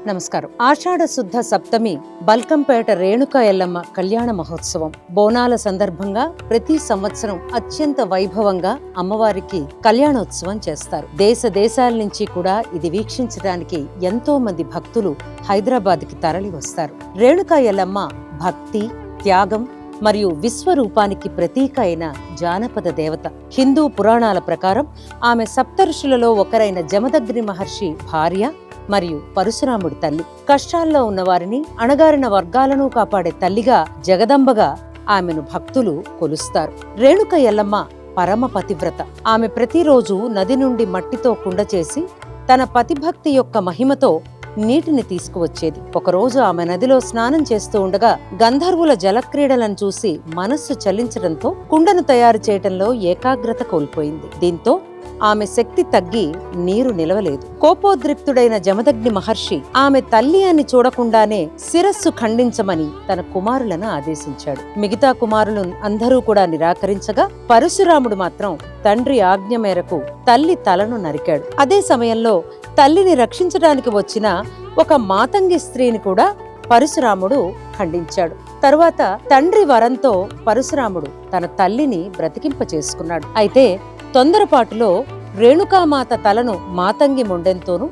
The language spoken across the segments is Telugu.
నమస్కారం. ఆషాఢ శుద్ధ సప్తమి బల్కంపేట రేణుకా ఎల్లమ్మ కళ్యాణ మహోత్సవం బోనాల సందర్భంగా ప్రతి సంవత్సరం అత్యంత వైభవంగా అమ్మవారికి కళ్యాణోత్సవం చేస్తారు. దేశ దేశాల నుంచి కూడా ఇది వీక్షించడానికి ఎంతో మంది భక్తులు హైదరాబాద్కి తరలి వస్తారు. రేణుకా ఎల్లమ్మ భక్తి, త్యాగం మరియు విశ్వరూపానికి ప్రతీక అయిన జానపద దేవత. హిందూ పురాణాల ప్రకారం ఆమె సప్తఋషులలో ఒకరైన జమదగ్ని మహర్షి భార్య మరియు పరశురాముడి తల్లి. కష్టాల్లో ఉన్నవారిని, అణగారిన వర్గాలను కాపాడే తల్లిగా, జగదంబగా ఆమెను భక్తులు కొలుస్తారు. రేణుక ఎల్లమ్మ పరమ పతివ్రత. ఆమె ప్రతిరోజు నది నుండి మట్టితో కుండ చేసి తన పతిభక్తి యొక్క మహిమతో నీటిని తీసుకువచ్చేది. ఒకరోజు ఆమె నదిలో స్నానం చేస్తూ ఉండగా గంధర్వుల జలక్రీడలను చూసి మనస్సు చలించడంతో కుండను తయారు చేయటంలో ఏకాగ్రత కోల్పోయింది. దీంతో ఆమె శక్తి తగ్గి నీరు నిలవలేదు. కోపోద్రిక్తుడైన జమదగ్ని మహర్షి ఆమె తల్లి అని చూడకుండానే శిరస్సు ఖండించమని తన కుమారులను ఆదేశించాడు. మిగతా కుమారులు అందరూ కూడా నిరాకరించగా పరశురాముడు మాత్రం తండ్రి ఆజ్ఞ మేరకు తల్లి తలను నరికాడు. అదే సమయంలో తల్లిని రక్షించడానికి వచ్చిన ఒక మాతంగి స్త్రీని కూడా పరశురాముడు ఖండించాడు. తరువాత తండ్రి వరంతో పరశురాముడు తన తల్లిని బ్రతికింప చేసుకున్నాడు. అయితే తొందరపాటులో రేణుకామాత తలను మాతంగి మొండెంతోనూ,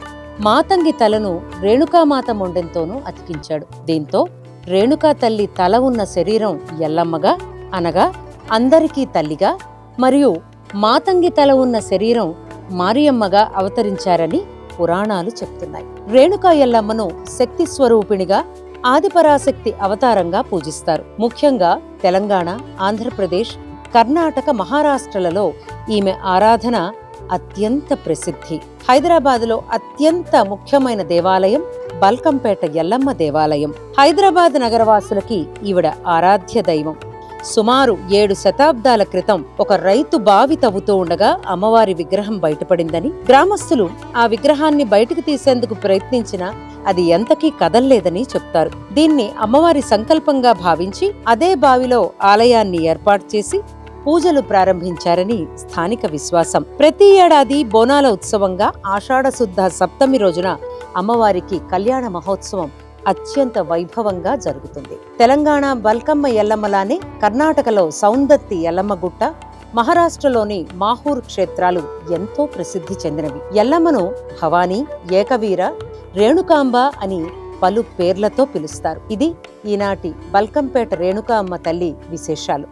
మాతంగి తలను రేణుకామాత మొండెంతోనూ అతికించాడు. దీంతో రేణుకా తల్లి తల ఉన్న శరీరం ఎల్లమ్మగా, అనగా అందరికీ తల్లిగా, మరియు మాతంగి తల ఉన్న శరీరం మారియమ్మగా అవతరించారని పురాణాలు చెప్తున్నాయి. రేణుకా ఎల్లమ్మను శక్తి స్వరూపిణిగా, ఆదిపరాశక్తి అవతారంగా పూజిస్తారు. ముఖ్యంగా తెలంగాణ, ఆంధ్రప్రదేశ్, కర్ణాటక, మహారాష్ట్రలలో ఈమె ఆరాధన అత్యంత ప్రసిద్ధి. హైదరాబాదులో అత్యంత ముఖ్యమైన దేవాలయం బల్కంపేట ఎల్లమ్మ దేవాలయం. హైదరాబాద్ నగరవాసులకి ఈవిడ ఆరాధ్య దైవం. సుమారు 7 శతాబ్దాల క్రితం ఒక రైతు బావి తవ్వుతూ ఉండగా అమ్మవారి విగ్రహం బయటపడిందని, గ్రామస్తులు ఆ విగ్రహాన్ని బయటకు తీసేందుకు ప్రయత్నించినా అది ఎంతకీ కదల్లేదని చెప్తారు. దీన్ని అమ్మవారి సంకల్పంగా భావించి అదే బావిలో ఆలయాన్ని ఏర్పాటు చేసి పూజలు ప్రారంభించారని స్థానిక విశ్వాసం. ప్రతి ఏడాది బోనాల ఉత్సవంగా ఆషాఢ శుద్ధ సప్తమి రోజున అమ్మవారికి కళ్యాణ మహోత్సవం అత్యంత వైభవంగా జరుగుతుంది. తెలంగాణ బల్కమ్మ ఎల్లమ్మలానే కర్ణాటకలో సౌందత్తి ఎల్లమ్మగుట్ట, మహారాష్ట్రలోని మాహూర్ క్షేత్రాలు ఎంతో ప్రసిద్ధి చెందినవి. ఎల్లమ్మను భవానీ, ఏకవీర, రేణుకాంబ అని పలు పేర్లతో పిలుస్తారు. ఇది ఈనాటి బల్కంపేట రేణుకా అమ్మ తల్లి విశేషాలు.